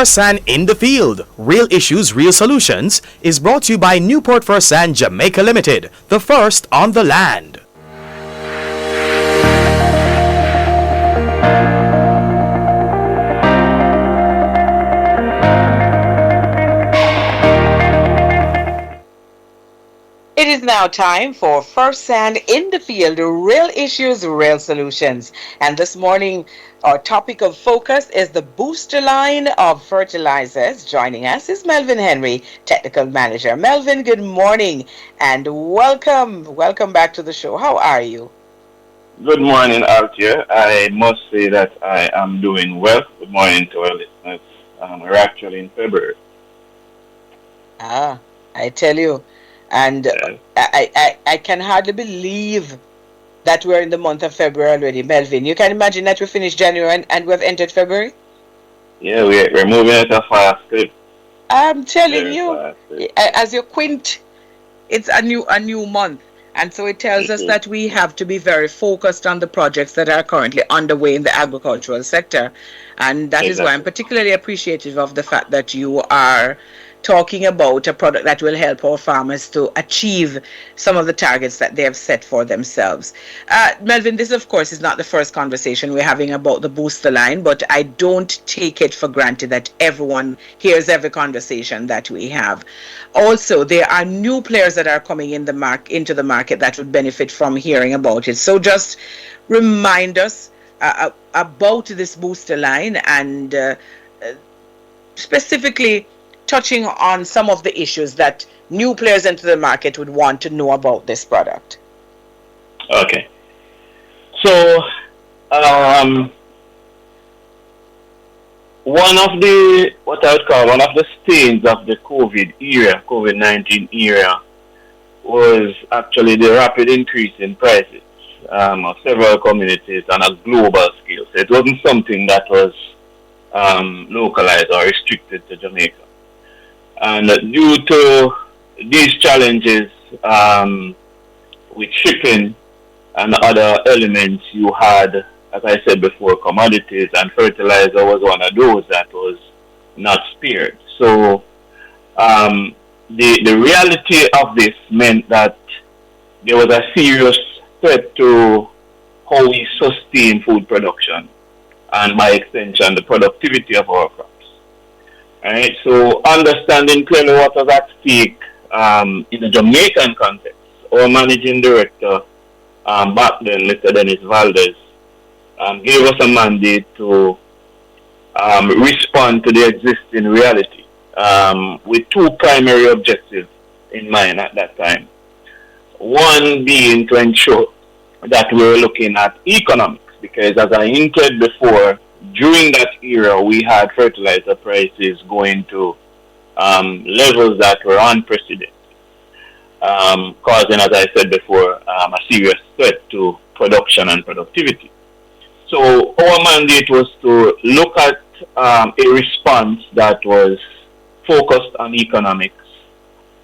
Newport-Fersan in the Field. Real issues, real solutions is brought to you by Newport-Fersan Jamaica Limited, the first on the land. It is now time for Fersan in the Field, real issues, real solutions. And this morning, our topic of focus is the booster line of fertilizers. Joining us is Melvin Henry, Technical Manager. Melvin, good morning and welcome. Welcome back to the show. How are you? Good morning, Altia. I must say that I am doing well. Good morning to our listeners. We're actually in February. I tell you. And I can hardly believe that we're in the month of February already. Melvin, you can imagine that we finished January and we've entered February? Yeah, we're moving at a fast clip. I'm telling you, as you quint, it's a new month. And so it tells us that we have to be very focused on the projects that are currently underway in the agricultural sector. And that is why I'm particularly appreciative of the fact that you are talking about a product that will help our farmers to achieve some of the targets that they have set for themselves. Melvin, this of course is not the first conversation we're having about the booster line, but I don't take it for granted that everyone hears every conversation that we have. Also, there are new players that are coming into the market that would benefit from hearing about it. So just remind us about this booster line and specifically touching on some of the issues that new players into the market would want to know about this product. Okay. So, one of the stains of the COVID-19 era, was actually the rapid increase in prices of several communities on a global scale. So it wasn't something that was localized or restricted to Jamaica. And due to these challenges with shipping and other elements, you had, as I said before, commodities, and fertilizer was one of those that was not spared. So the reality of this meant that there was a serious threat to how we sustain food production and, by extension, the productivity of our crops. Right, so understanding clearly what was at stake in the Jamaican context, our managing director back then, Mr. Dennis Valdez, gave us a mandate to respond to the existing reality with two primary objectives in mind at that time. One being to ensure that we were looking at economics, because as I hinted before, during that era, we had fertilizer prices going to levels that were unprecedented, causing, as I said before, a serious threat to production and productivity. So our mandate was to look at a response that was focused on economics,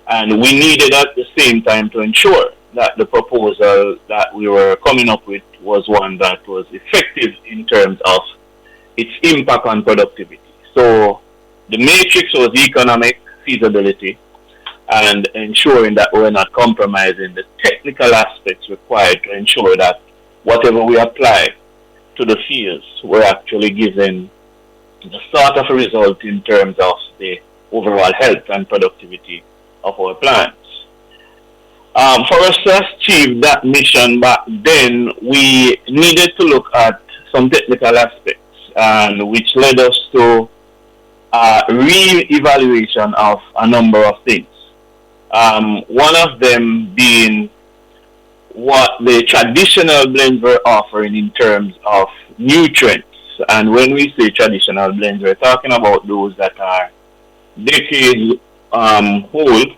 and we needed at the same time to ensure that the proposal that we were coming up with was one that was effective in terms of its impact on productivity. So the matrix was economic feasibility and ensuring that we're not compromising the technical aspects required to ensure that whatever we apply to the fields, we're actually giving the sort of result in terms of the overall health and productivity of our plants. For us to achieve that mission back then, we needed to look at some technical aspects, and which led us to re-evaluation of a number of things. One of them being what the traditional blends were offering in terms of nutrients. And when we say traditional blends, we're talking about those that are decades old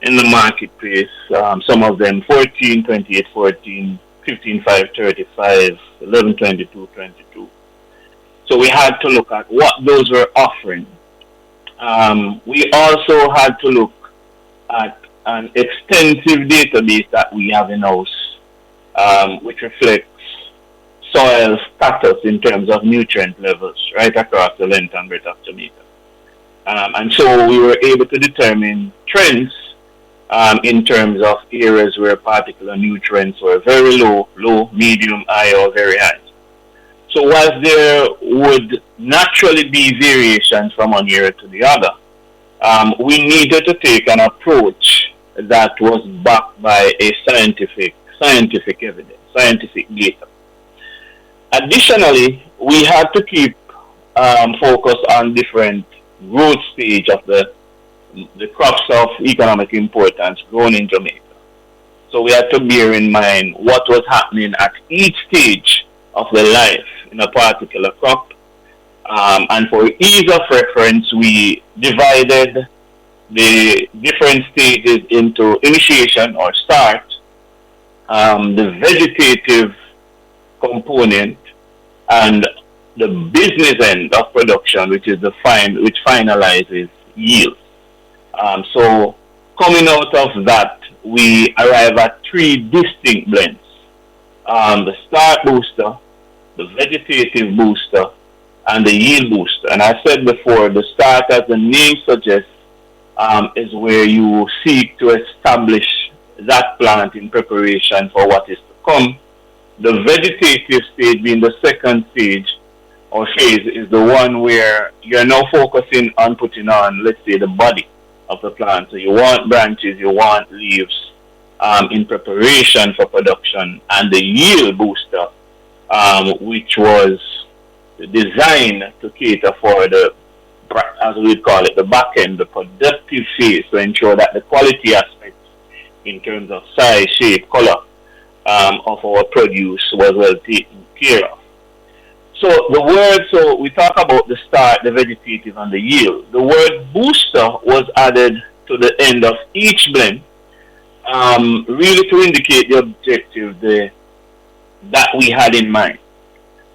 in the marketplace. Some of them 14, 28, 14, 15, 5, 35, 11, 22, 22. So we had to look at what those were offering. We also had to look at an extensive database that we have in-house, which reflects soil status in terms of nutrient levels right across the length and breadth of Jamaica. And so we were able to determine trends in terms of areas where particular nutrients were very low, medium, high, or very high. So whilst there would naturally be variations from one area to the other, we needed to take an approach that was backed by a scientific evidence, scientific data. Additionally, we had to keep focus on different growth stage of the crops of economic importance grown in Jamaica. So we had to bear in mind what was happening at each stage of the life in a particular crop. And for ease of reference, we divided the different stages into initiation or start, the vegetative component, and the business end of production, which is which finalizes yield. So coming out of that, we arrive at three distinct blends: the start booster, the vegetative booster, and the yield booster. And I said before, the start, as the name suggests, is where you seek to establish that plant in preparation for what is to come. The vegetative stage, being the second stage or phase, is the one where you're now focusing on putting on, let's say, the body of the plant. So you want branches, you want leaves in preparation for production. And the yield booster, which was designed to cater for the, as we call it, the back end, the productive phase, to ensure that the quality aspects in terms of size, shape, color of our produce was well taken care of. So we talk about the start, the vegetative, and the yield. The word booster was added to the end of each blend, really to indicate the objective that we had in mind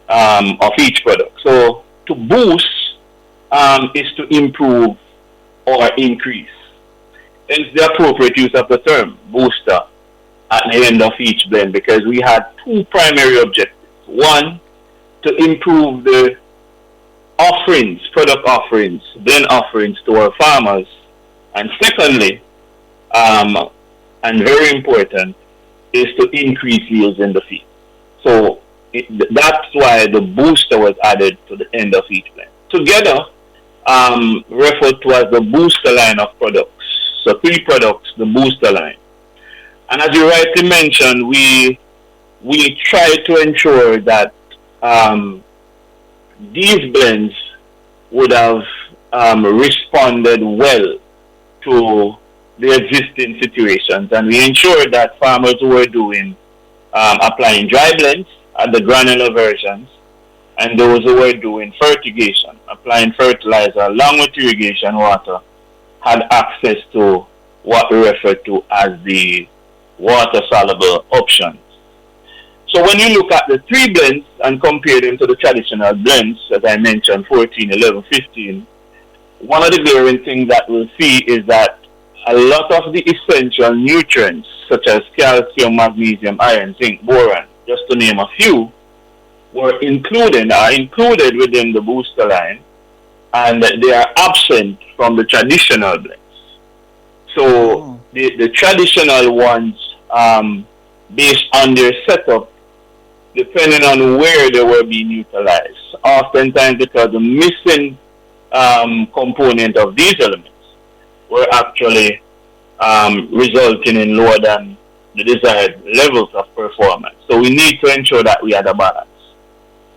of each product. So to boost is to improve or increase. Hence the appropriate use of the term booster at the end of each blend, because we had two primary objectives. One, to improve the offerings, product offerings, blend offerings to our farmers. And secondly, and very important, is to increase yields in the field. So that's why the booster was added to the end of each blend. Together, referred to as the booster line of products. So 3 products, the booster line. And as you rightly mentioned, we try to ensure that these blends would have responded well to the existing situations, and we ensured that farmers who were doing applying dry blends at the granular versions, and those who were doing fertigation, applying fertilizer along with irrigation water, had access to what we refer to as the water-soluble options. So when you look at the 3 blends and compare them to the traditional blends, as I mentioned, 14, 11, 15, one of the glaring things that we'll see is that a lot of the essential nutrients, such as calcium, magnesium, iron, zinc, boron, just to name a few, are included within the booster line, and they are absent from the traditional blends. So the traditional ones, based on their setup, depending on where they were being utilized, oftentimes because the missing component of these elements were actually resulting in lower than the desired levels of performance. So we need to ensure that we had a balance.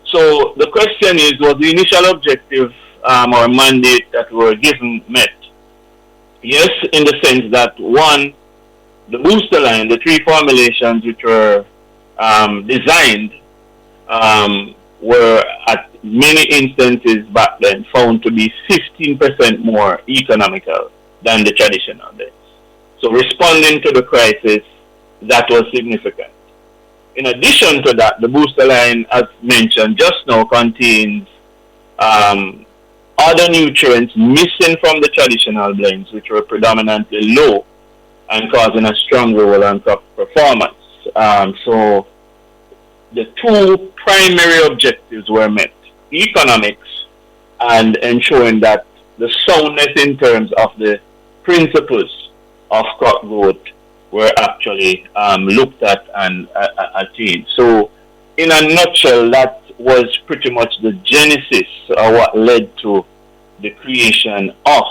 So the question is, was the initial objective or mandate that we were given met? Yes, in the sense that, one, the booster line, the 3 formulations which were designed were at many instances back then found to be 15% more economical than the traditional blends. So responding to the crisis, that was significant. In addition to that, the booster line, as mentioned just now, contains other nutrients missing from the traditional blends, which were predominantly low and causing a strong role on crop performance. So the 2 primary objectives were met: economics and ensuring that the soundness in terms of the principles of crop growth were actually looked at and attained. So, in a nutshell, that was pretty much the genesis of what led to the creation of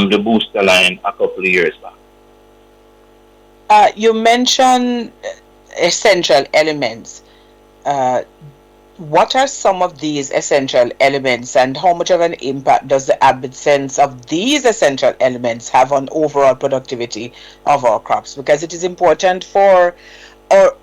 the booster line a couple of years back. You mentioned essential elements. What are some of these essential elements, and how much of an impact does the absence of these essential elements have on overall productivity of our crops? Because it is important for our,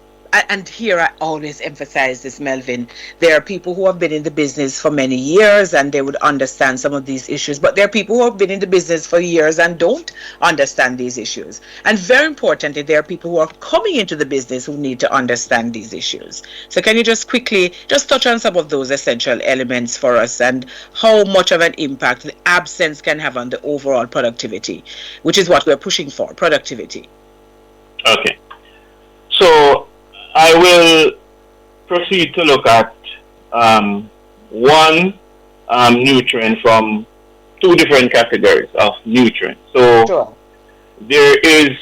and here I always emphasize this, Melvin, there are people who have been in the business for many years and they would understand some of these issues, but there are people who have been in the business for years and don't understand these issues. And very importantly, there are people who are coming into the business who need to understand these issues. So can you just quickly just touch on some of those essential elements for us and how much of an impact the absence can have on the overall productivity, which is what we're pushing for, productivity? Okay. So I will proceed to look at one nutrient from two different categories of nutrients. So Sure. there is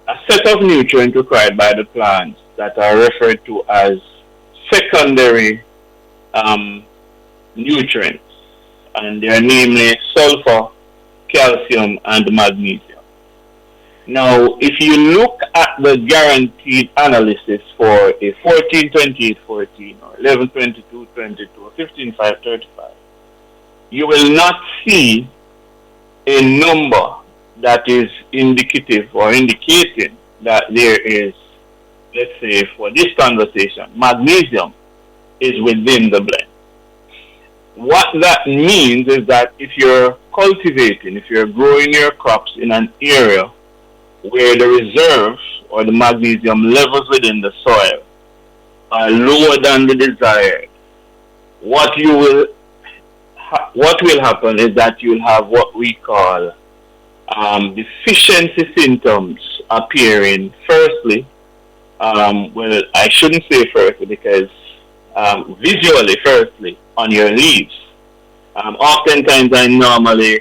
a set of nutrients required by the plants that are referred to as secondary nutrients, and they are namely sulfur, calcium, and magnesium. Now, if you look at the guaranteed analysis for a 14-28-14 or 11-22-22 or 15-5-35, you will not see a number that is indicative or indicating that there is, let's say for this conversation, magnesium is within the blend. What that means is that if you're cultivating, if you're growing your crops in an area where the reserves or the magnesium levels within the soil are lower than the desired, what will happen is that you'll have what we call deficiency symptoms appearing. Firstly, well, I shouldn't say firstly because visually, firstly, on your leaves. Oftentimes, I normally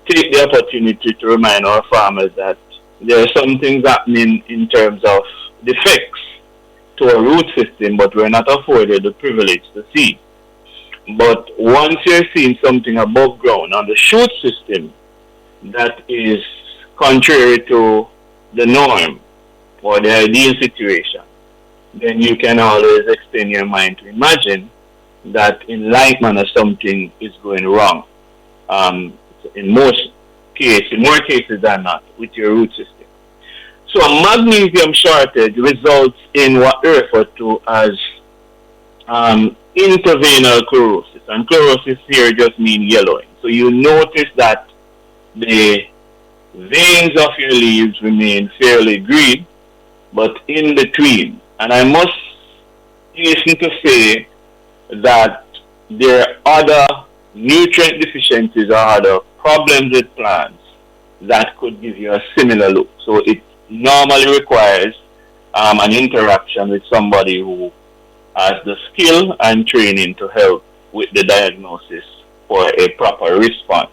take the opportunity to remind our farmers that there are some things happening in terms of defects to our root system, but we're not afforded the privilege to see. But once you're seeing something above ground on the shoot system that is contrary to the norm or the ideal situation, then you can always extend your mind to imagine that in like manner something is going wrong. In more cases than not, with your root system. So a magnesium shortage results in what we refer to as interveinal chlorosis. And chlorosis here just means yellowing. So you notice that the veins of your leaves remain fairly green, but in between. And I must hasten to say that there are other nutrient deficiencies or other problems with plants that could give you a similar look. So it normally requires an interaction with somebody who has the skill and training to help with the diagnosis for a proper response.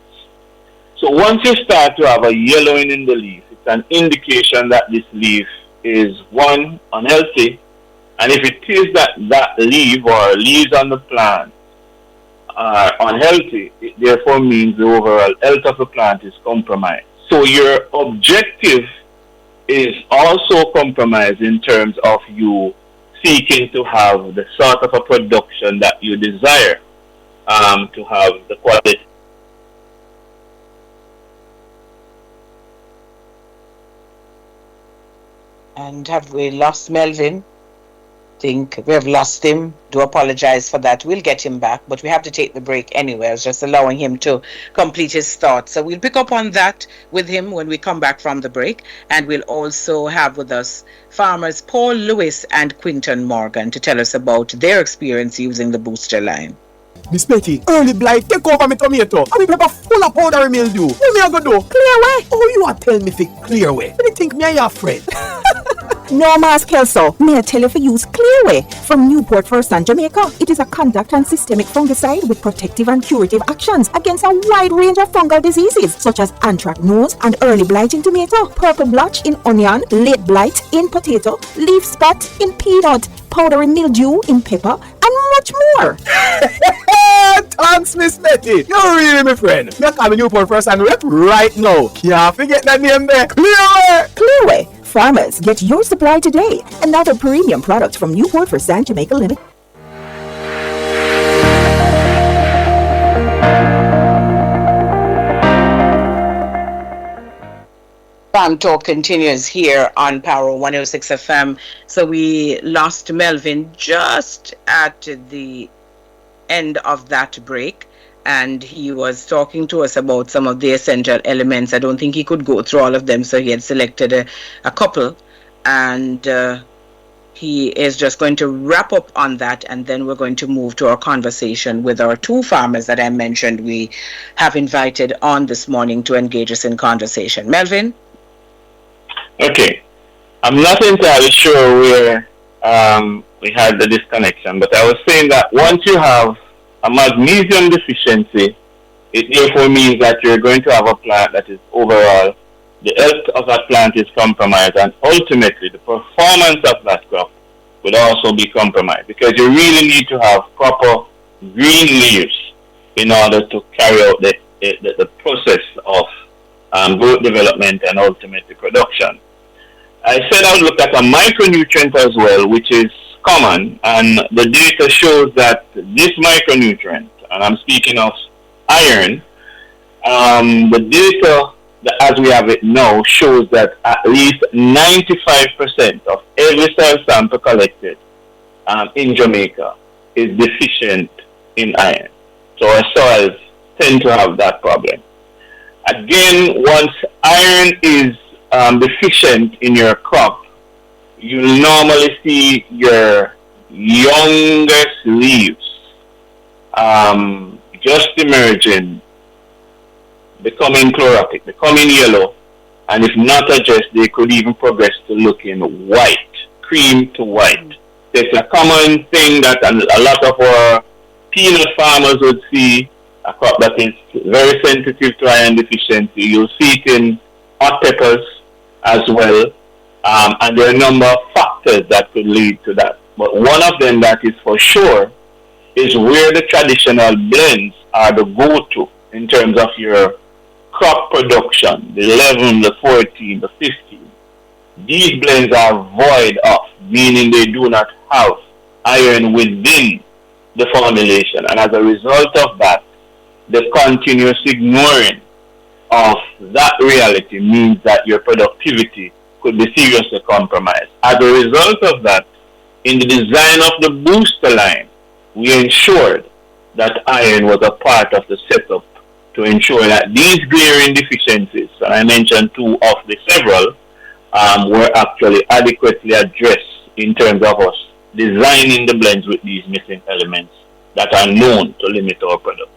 So once you start to have a yellowing in the leaf, it's an indication that this leaf is, one, unhealthy, and if it is that leaf or leaves on the plant are unhealthy, it therefore means the overall health of the plant is compromised. So your objective is also compromised in terms of you seeking to have the sort of a production that you desire, to have the quality. And have we lost Melvin? Think we have lost him. Do apologize for that. We'll get him back, but we have to take the break anyway. I was just allowing him to complete his thoughts. So we'll pick up on that with him when we come back from the break. And we'll also have with us farmers Paul Lewis and Quinton Morgan to tell us about their experience using the booster line. Miss Betty, early blight take over my tomato. And me pepper full of powdery mildew. What me I go do? Clear way? Oh, you are telling me fi clear way. You think me and your friend? No mask Kelso. May I tell you for use Clearway from Newport-Fersan, Jamaica. It is a contact and systemic fungicide with protective and curative actions against a wide range of fungal diseases such as anthracnose and early blight in tomato, purple blotch in onion, late blight in potato, leaf spot in peanut, powdery mildew in pepper, and much more. Thanks, Miss Betty. You're really my friend. You're coming Newport-Fersan rep right now. Can't forget that name there. Clearway. Clearway. Farmers, get your supply today. Another premium product from Newport-Fersan, Jamaica Limited. Farm Talk continues here on Power 106 FM. So we lost Melvin just at the end of that break, and he was talking to us about some of the essential elements. I don't think he could go through all of them, so he had selected a couple, and he is just going to wrap up on that, and then we're going to move to our conversation with our two farmers that I mentioned we have invited on this morning to engage us in conversation. Melvin? Okay. I'm not entirely sure where we had the disconnection, but I was saying that once you have a magnesium deficiency, it therefore means that you're going to have a plant that is overall, the health of that plant is compromised, and ultimately the performance of that crop would also be compromised, because you really need to have proper green leaves in order to carry out the process of growth development and ultimately production. I said I would look at a micronutrient as well, which is common, and the data shows that this micronutrient, and I'm speaking of iron, the data as we have it now shows that at least 95% of every soil sample collected in Jamaica is deficient in iron. So our soils tend to have that problem. Again, once iron is deficient in your crop, you normally see your youngest leaves just emerging, becoming chlorotic, becoming yellow, and if not addressed, they could even progress to looking white, cream to white. It's a common thing that a lot of our peanut farmers would see, a crop that is very sensitive to iron deficiency. You'll see it in hot peppers as well. And there are a number of factors that could lead to that. But one of them that is for sure is where the traditional blends are the go-to in terms of your crop production, the 11, the 14, the 15. These blends are void of, meaning they do not have iron within the formulation. And as a result of that, the continuous ignoring of that reality means that your productivity could be seriously compromised. As a result of that, in the design of the booster line, we ensured that iron was a part of the setup to ensure that these glaring deficiencies, and I mentioned two of the several, were actually adequately addressed in terms of us designing the blends with these missing elements that are known to limit our productivity.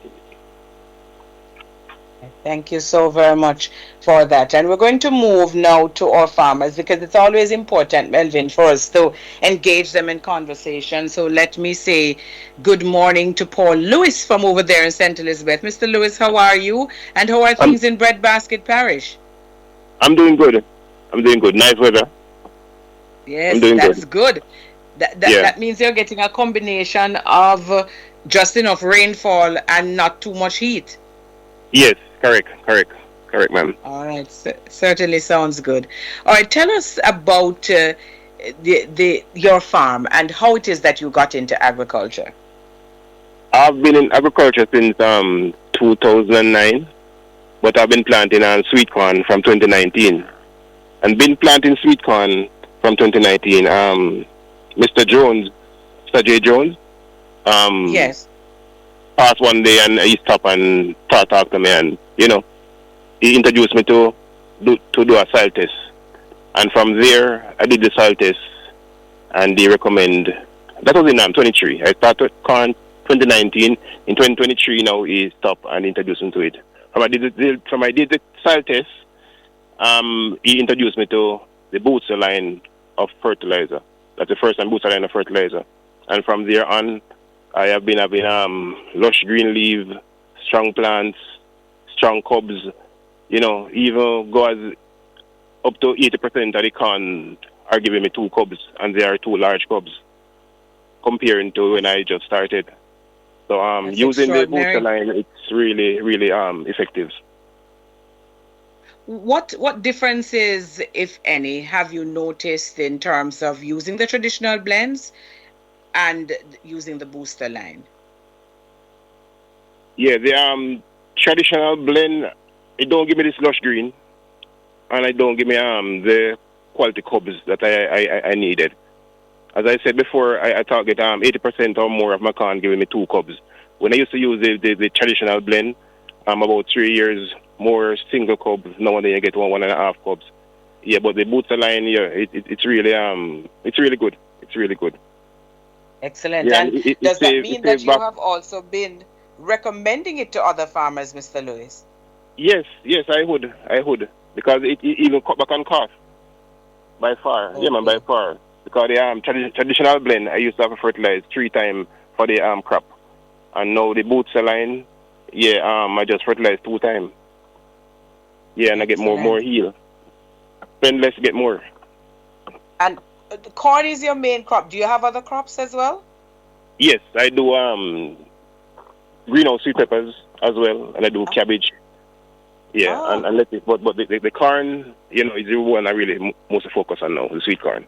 Thank you so very much for that. And we're going to move now to our farmers, because it's always important, Melvin, for us to engage them in conversation. So let me say good morning to Paul Lewis from over there in St. Elizabeth. Mr. Lewis, how are you? And how are things in Breadbasket Parish? I'm doing good. I'm doing good. Nice weather. Yes, that's good. That means you're getting a combination of just enough rainfall and not too much heat. Yes, correct, ma'am. All right, certainly sounds good. All right, tell us about your farm and how it is that you got into agriculture. I've been in agriculture since 2009, but I've been planting sweet corn from 2019, and been planting sweet corn from 2019. Mr. Jones, Mr. J. Jones, yes, passed one day and he stopped and talked to me, and he introduced me to do a soil test, and from there I did the soil test, and they recommend. That was in 23. I started corn 2019. In 2023 now he stopped and introduced me to it. From I did the soil test, he introduced me to the booster line of fertilizer. That's the first and booster line of fertilizer. And from there on, I have been having lush green leaf, strong plants, strong cobs. You know, even go as up to 80% of the corn are giving me 2 cobs, and they are 2 large cobs, comparing to when I just started. So That's using the extraordinary. booster line, it's really, really effective. What differences, if any, have you noticed in terms of using the traditional blends and using the booster line? Yeah, the traditional blend, it don't give me this lush green, and it don't give me the quality cobs that I needed. As I said before, I target 80% or more of my corn giving me 2 cobs. When I used to use the traditional blend, about 3 years more single cobs. Now and then you get 1.5 cobs. Yeah, but the booster line, yeah, it's really good. It's really good. Excellent. Yeah, And does that mean that you have also been recommending it to other farmers, Mr. Lewis? Yes, I would, because it even cut back on cost by far. Okay. Yeah, man, by far. Because the traditional blend, I used to have to fertilize 3 times for the crop, and now the booster line, yeah, I just fertilize 2 times. Yeah, and I get more yield. Spend less, get more. And the corn is your main crop. Do you have other crops as well? Yes, I do greenhouse sweet peppers as well, and I do cabbage. Yeah, and lettuce. But the corn, you know, is the one I really mostly focus on now, the sweet corn.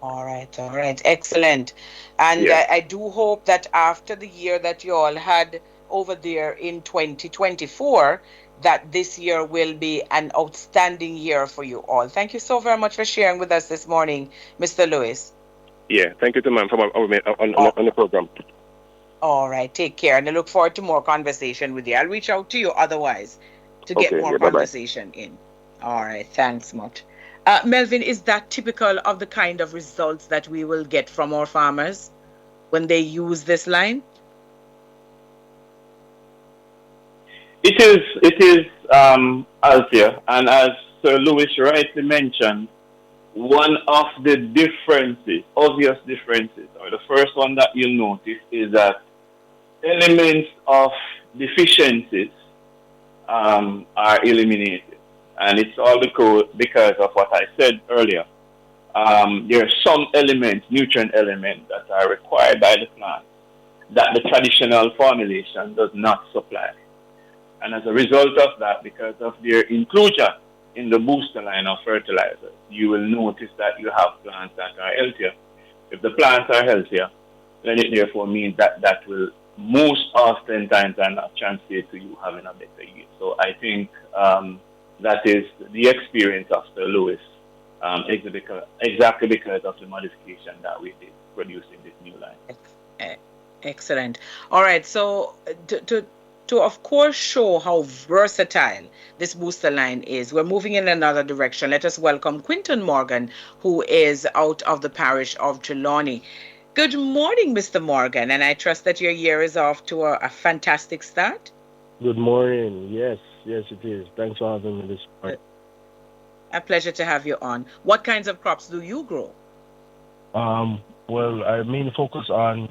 All right. Excellent. And Yeah. I do hope that after the year that you all had over there in 2024, that this year will be an outstanding year for you all. Thank you so very much for sharing with us this morning, Mr. Lewis. Yeah, thank you to man for on the program. All right, take care, and I look forward to more conversation with you. I'll reach out to you otherwise to get Okay, more yeah, bye-bye. conversation in. All right, thanks much. Melvin, is that typical of the kind of results that we will get from our farmers when they use this line? It is, Althea, and as Sir Lewis rightly mentioned, one of the differences, obvious differences, or the first one that you'll notice is that elements of deficiencies are eliminated. And it's all because of what I said earlier. There are some elements, nutrient elements, that are required by the plant that the traditional formulation does not supply. And as a result of that, because of their inclusion in the booster line of fertilizers, you will notice that you have plants that are healthier. If the plants are healthier, then it therefore means that that will most oftentimes and not translate to you having a better yield. So I think that is the experience of Sir Lewis, exactly because of the modification that we did producing this new line. Excellent. All right, so to of course show how versatile this booster line is, we're moving in another direction. Let us welcome Quinton Morgan, who is out of the parish of Trelawney. Good morning, Mr. Morgan, and I trust that your year is off to a fantastic start. Good morning. Yes, it is. Thanks for having me this morning. A pleasure to have you on. What kinds of crops do you grow? Well, I mainly focus on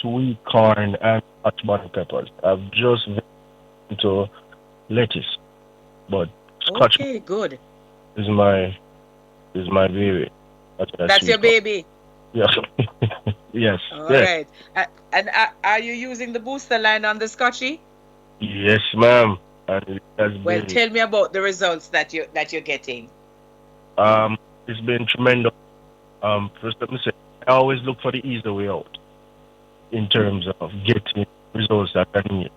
sweet corn and Scotch bonnet peppers. I've just been into lettuce, but Scotch good. is my baby. That's your baby. Yeah. Yes. All right. And are you using the booster line on the Scotchy? Yes, ma'am. And well, tell me about the results that you're getting. It's been tremendous. First, let me say, I always look for the easy way out in terms of getting results that I need.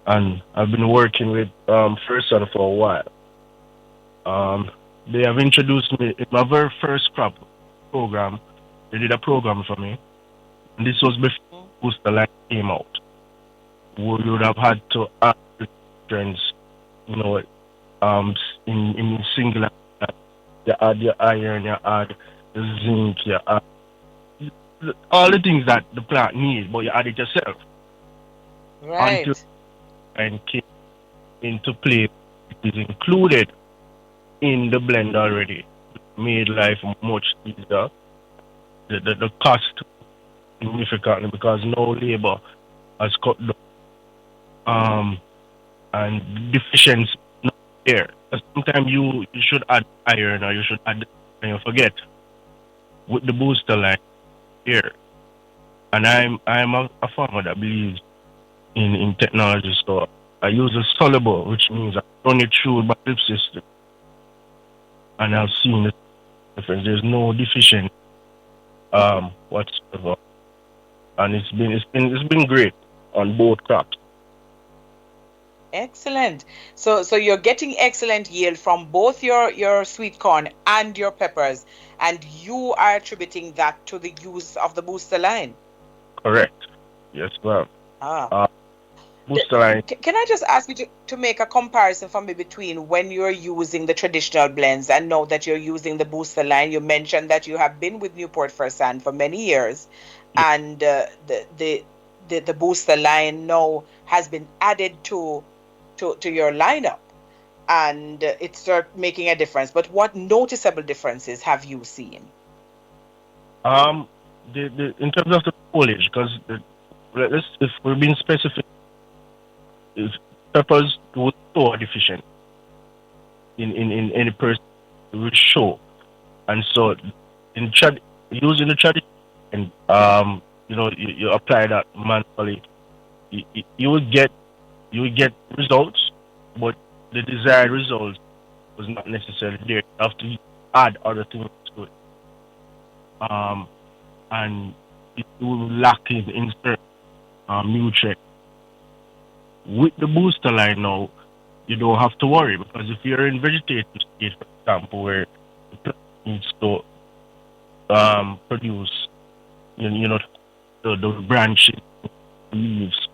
And I've been working with Fertilizer for a while. They have introduced me in my very first crop program. They did a program for me. And this was before booster line came out. We would have had to add the difference, you know, in singular. You add your iron, you add the zinc, you add all the things that the plant needs, but you add it yourself. Right. Until and came into play, it is included in the blend already. made life much easier. The cost significantly because no labor has cut down. And deficiency not there. Sometimes you should add iron or you should add and you forget with the booster line here. And I'm a farmer that believes in technology, so I use a soluble, which means I run it through my drip system, and I've seen the difference. There's no deficiency whatsoever, and it's been great on both crops. Excellent. So you're getting excellent yield from both your sweet corn and your peppers, and you are attributing that to the use of the booster line. Correct. Yes, ma'am. Booster line. Can I just ask you to make a comparison for me between when you're using the traditional blends and now that you're using the booster line? You mentioned that you have been with Newport-Fersan for many years, and the booster line now has been added to your lineup, and it's start making a difference. But what noticeable differences have you seen? In terms of the foliage, because if we're being specific, if peppers would show deficient in any person, it would show, and so using the tradition, and you apply that manually, you would get results, but the desired result was not necessarily there. You have to add other things to it, and it will lack in certain nutrients. With the booster line now, you don't have to worry, because if you're in vegetative state, for example, where the plant needs to produce, the branches, leaves,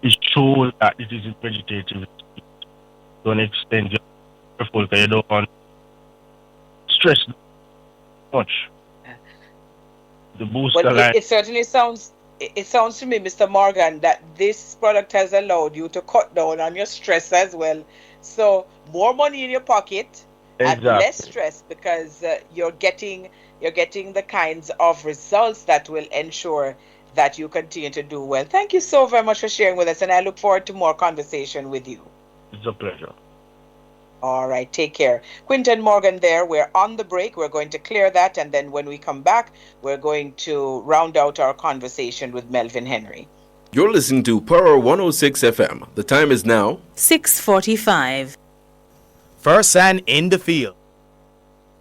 it shows that it is in vegetative state to an extent. You're careful because you don't want stress much. The booster line. It certainly sounds. It sounds to me, Mr. Morgan, that this product has allowed you to cut down on your stress as well. So more money in your pocket and less stress, because you're getting the kinds of results that will ensure that you continue to do well. Thank you so very much for sharing with us, and I look forward to more conversation with you. It's a pleasure. All right, take care. Quinton Morgan there. We're on the break. We're going to clear that, and then when we come back, we're going to round out our conversation with Melvin Henry. You're listening to Power 106 FM. The time is now 6:45. Fersan in the field.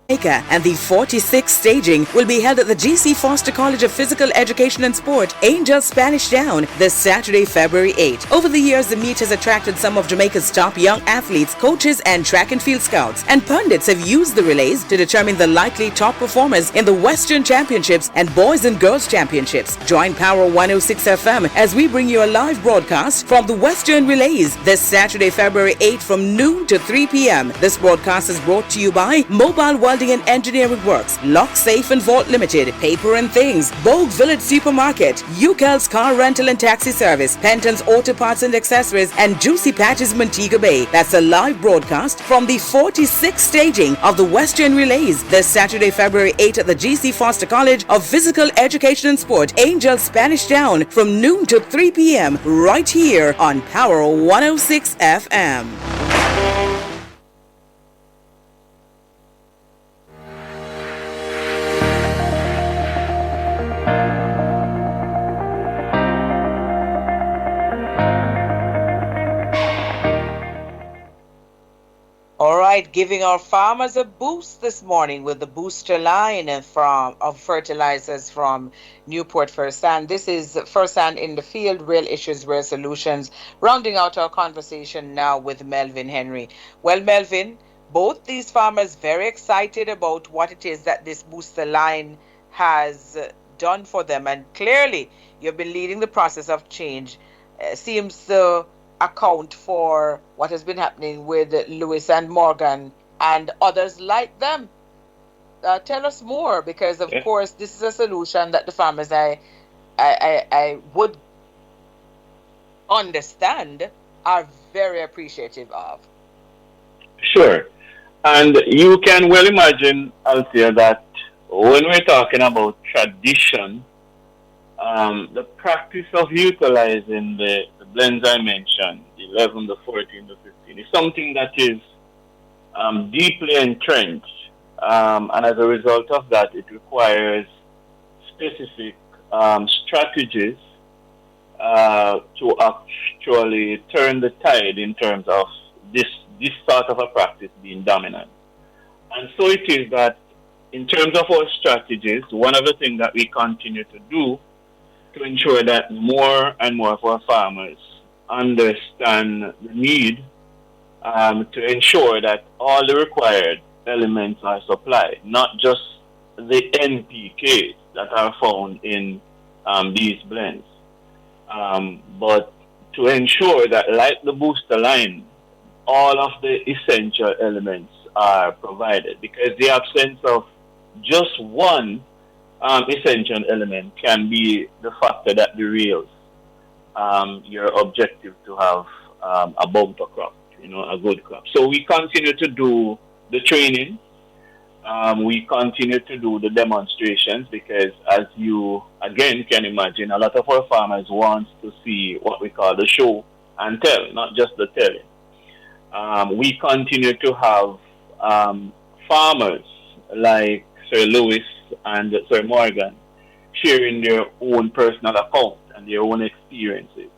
And the 46th staging will be held at the G.C. Foster College of Physical Education and Sport, Angel Spanish Down, this Saturday, February 8. Over the years, the meet has attracted some of Jamaica's top young athletes, coaches, and track and field scouts. And pundits have used the relays to determine the likely top performers in the Western Championships and Boys and Girls Championships. Join Power 106 FM as we bring you a live broadcast from the Western Relays this Saturday, February 8 from noon to 3 p.m. This broadcast is brought to you by Mobile Welding and Engineering Works, Lock Safe and Vault Limited, Paper and Things, Bogue Village Supermarket, UCAL's Car Rental and Taxi Service, Penton's Auto Parts and Accessories, and Juicy Patches Montego Bay. That's a live broadcast from the 46th staging of the Western Relays this Saturday, February 8 at the G.C. Foster College of Physical Education and Sport, Angel Spanish Down from noon to 3 p.m. right here on Power 106 FM. All right, giving our farmers a boost this morning with the booster line of fertilizers from Newport-Fersan. This is Fersan in the field, real issues, real solutions. Rounding out our conversation now with Melvin Henry. Well, Melvin, both these farmers very excited about what it is that this booster line has done for them, and clearly you've been leading the process of change. Seems to account for what has been happening with Lewis and Morgan and others like them. Tell us more, because of course this is a solution that the farmers I would understand are very appreciative of. Sure. And you can well imagine, Althea, that when we're talking about tradition, the practice of utilizing the blends I mentioned, the 11, the 14, the 15, is something that is deeply entrenched. And as a result of that, it requires specific strategies to actually turn the tide in terms of this sort of a practice being dominant. And so it is that in terms of our strategies, one of the things that we continue to do to ensure that more and more of our farmers understand the need to ensure that all the required elements are supplied, not just the NPKs that are found in these blends, but to ensure that, like the booster line, all of the essential elements are provided, because the absence of just one essential element can be the factor that derails your objective to have a bumper crop, a good crop. So we continue to do the training. We continue to do the demonstrations because, as you again can imagine, a lot of our farmers want to see what we call the show and tell, not just the telling. We continue to have farmers like Sir Lewis and Sir Morgan sharing their own personal account and their own experiences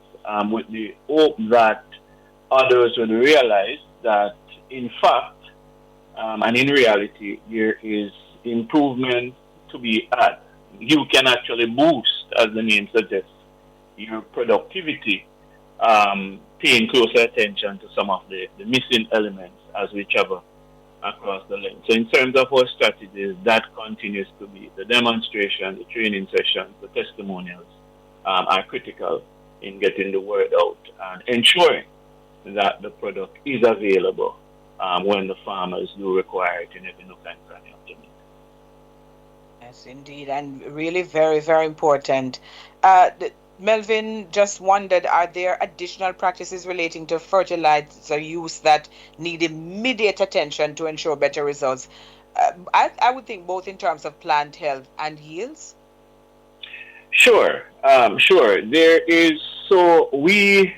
with the hope that others will realize that, in fact, and in reality, there is improvement to be had. You can actually boost, as the name suggests, your productivity, paying closer attention to some of the missing elements as we travel across the lane. So in terms of our strategies, that continues to be the demonstration, the training sessions, the testimonials are critical in getting the word out and ensuring that the product is available when the farmers do require it in every nook and cranny of Jamaica. Yes, indeed, and really very, very important. Melvin just wondered, are there additional practices relating to fertilizer use that need immediate attention to ensure better results? I would think both in terms of plant health and yields. Sure. There is, so we,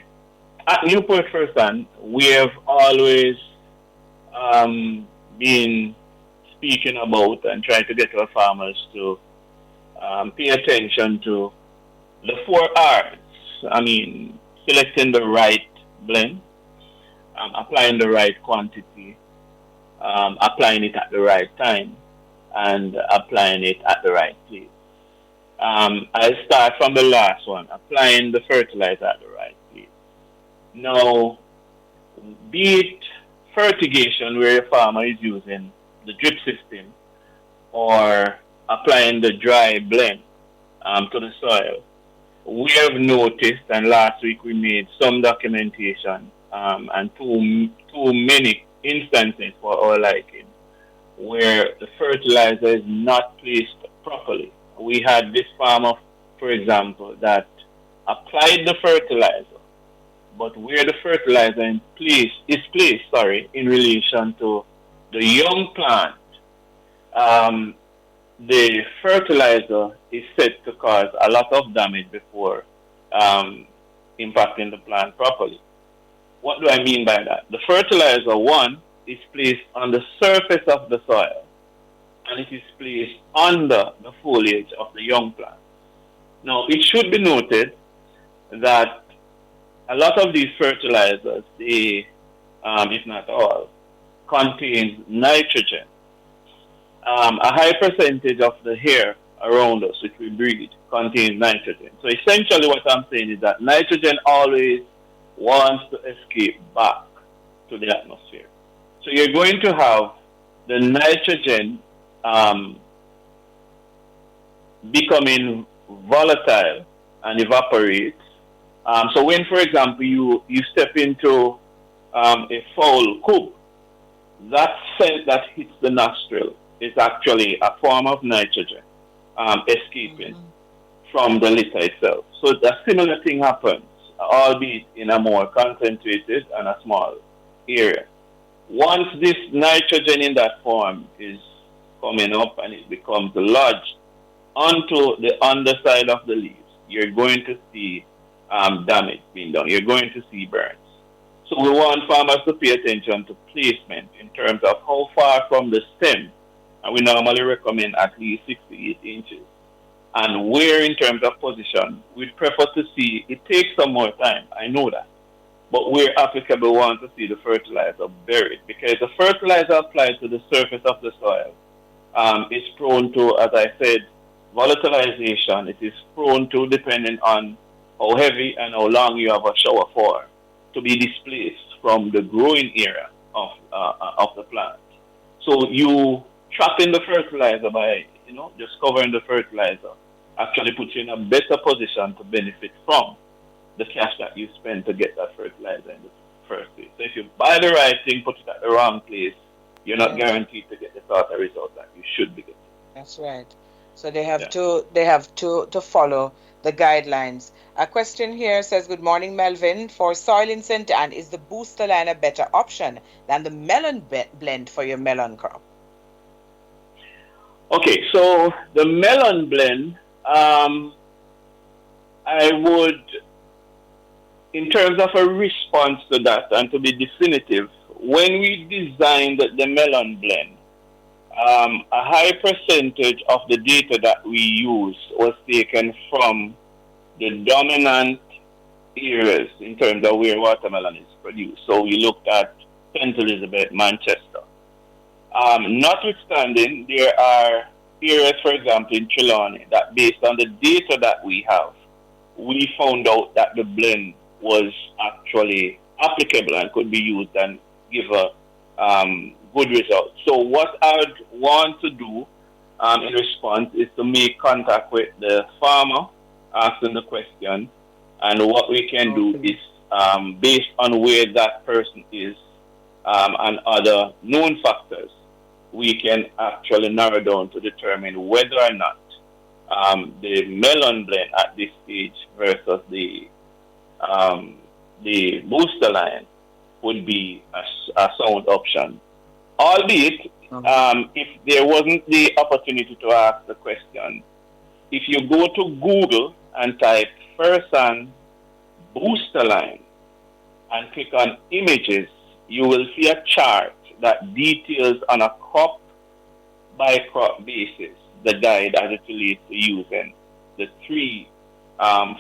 at Newport-Fersan, we have always been speaking about and trying to get our farmers to pay attention to the 4 R's. I mean, selecting the right blend, applying the right quantity, applying it at the right time, and applying it at the right place. I'll start from the last one, applying the fertilizer at the right place. Now, be it fertigation where your farmer is using the drip system or applying the dry blend to the soil, we have noticed, and last week we made some documentation and too many instances for our liking where the fertilizer is not placed properly. We had this farmer, for example, that applied the fertilizer, but where the fertilizer is placed in relation to the young plant, the fertilizer is said to cause a lot of damage before impacting the plant properly. What do I mean by that? The fertilizer, one, is placed on the surface of the soil, and it is placed under the foliage of the young plant. Now, it should be noted that a lot of these fertilizers, they, if not all, contain nitrogen. A high percentage of the air around us, which we breathe, contains nitrogen. So essentially what I'm saying is that nitrogen always wants to escape back to the atmosphere. So you're going to have the nitrogen becoming volatile and evaporates. So when, for example, you step into a foul coop, that scent that hits the nostril is actually a form of nitrogen escaping from the litter itself. So a similar thing happens, albeit in a more concentrated and a small area. Once this nitrogen in that form is coming up and it becomes lodged onto the underside of the leaves, you're going to see damage being done. You're going to see burns. So we want farmers to pay attention to placement in terms of how far from the stem, and we normally recommend at least 6 to 8 inches, and where in terms of position. We'd prefer to see, it takes some more time, I know that, but where applicable, we want to see the fertilizer buried, because the fertilizer applied to the surface of the soil is prone to, as I said, volatilization. It is prone to, depending on how heavy and how long you have a shower for, to be displaced from the growing area of the plant. So you trapping the fertilizer by, just covering the fertilizer actually puts you in a better position to benefit from the cash that you spend to get that fertilizer in the first place. So if you buy the right thing, put it at the wrong place, you're not guaranteed to get the sort of result that you should be getting. That's right. So they have to follow the guidelines. A question here says, good morning, Melvin. For soil in St. Anne, is the booster line a better option than the melon blend for your melon crop? Okay, so the melon blend, I would, in terms of a response to that and to be definitive, when we designed the melon blend, a high percentage of the data that we used was taken from the dominant areas in terms of where watermelon is produced. So we looked at St. Elizabeth, Manchester. Notwithstanding, there are areas, for example, in Trelawney, that based on the data that we have, we found out that the blend was actually applicable and could be used and give a good result. So what I would want to do in response is to make contact with the farmer, asking the question, and what we can do is based on where that person is and other known factors, we can actually narrow down to determine whether or not the melon blend at this stage versus the booster line would be a sound option. Albeit, if there wasn't the opportunity to ask the question, if you go to Google and type Fersan booster line and click on images, you will see a chart that details on a crop by crop basis the guide as it relates to using the 3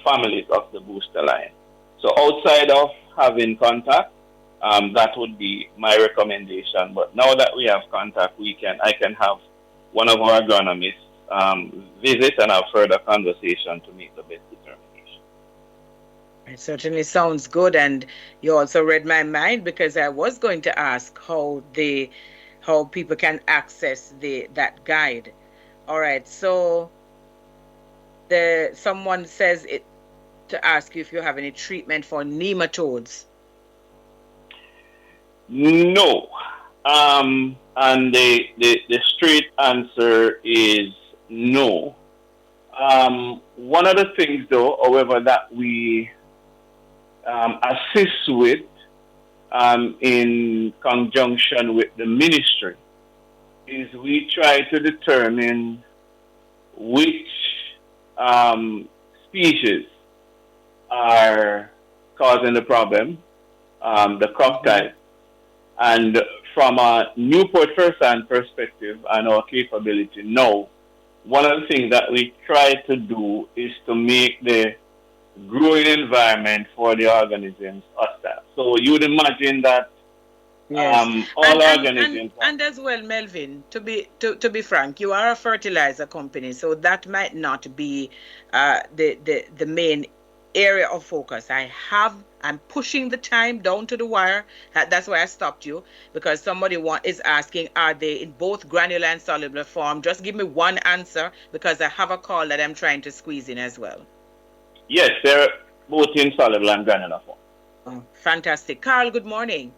families of the booster line. So outside of having contact, that would be my recommendation. But now that we have contact, I can have one of our agronomists visit and have further conversation to make the best determination. It certainly sounds good, and you also read my mind, because I was going to ask how people can access that guide. All right, so someone says to ask you if you have any treatment for nematodes. No. And the straight answer is no. One of the things, though, however, that we assist with in conjunction with the ministry is we try to determine which species are causing the problem, the crop type. And from a Newport-Fersan perspective and our capability now, one of the things that we try to do is to make the growing environment for the organisms hostile. So you would imagine that organisms... And as well, Melvin, to be frank, you are a fertilizer company, so that might not be the main area of focus. I'm pushing the time down to the wire. That's why I stopped you, because somebody is asking, are they in both granular and soluble form? Just give me one answer, because I have a call that I'm trying to squeeze in as well. Yes, they're both in soluble and granular form. Oh, fantastic. Carl, good morning.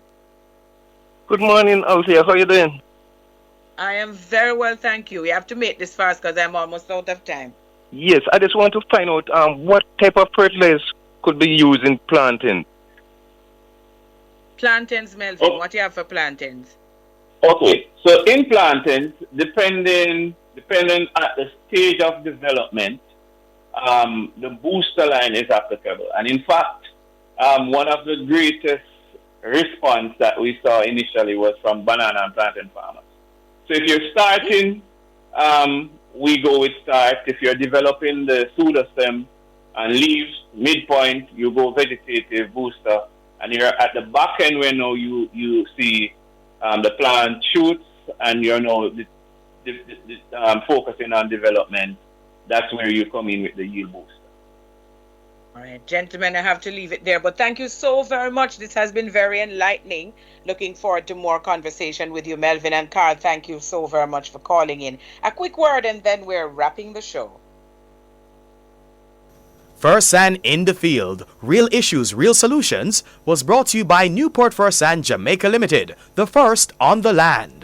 Good morning, Althea. How are you doing? I am very well, thank you. We have to make this fast because I'm almost out of time. Yes, I just want to find out what type of fertilizer could be used in planting. Plantains, Melvin. What do you have for plantains? Okay, so in plantains, depending at the stage of development, the booster line is applicable. And in fact, one of the greatest response that we saw initially was from banana and plantain farmers. So if you're starting, we go with start. If you're developing the pseudostem and leaves, midpoint, you go vegetative booster. And you're at the back end where now you see the plant shoots and you're now focusing on development. That's where you come in with the yield booster. All right, gentlemen, I have to leave it there. But thank you so very much. This has been very enlightening. Looking forward to more conversation with you, Melvin and Carl. Thank you so very much for calling in. A quick word and then we're wrapping the show. Fersan in the Field, Real Issues, Real Solutions was brought to you by Newport-Fersan Jamaica Limited, the first on the land.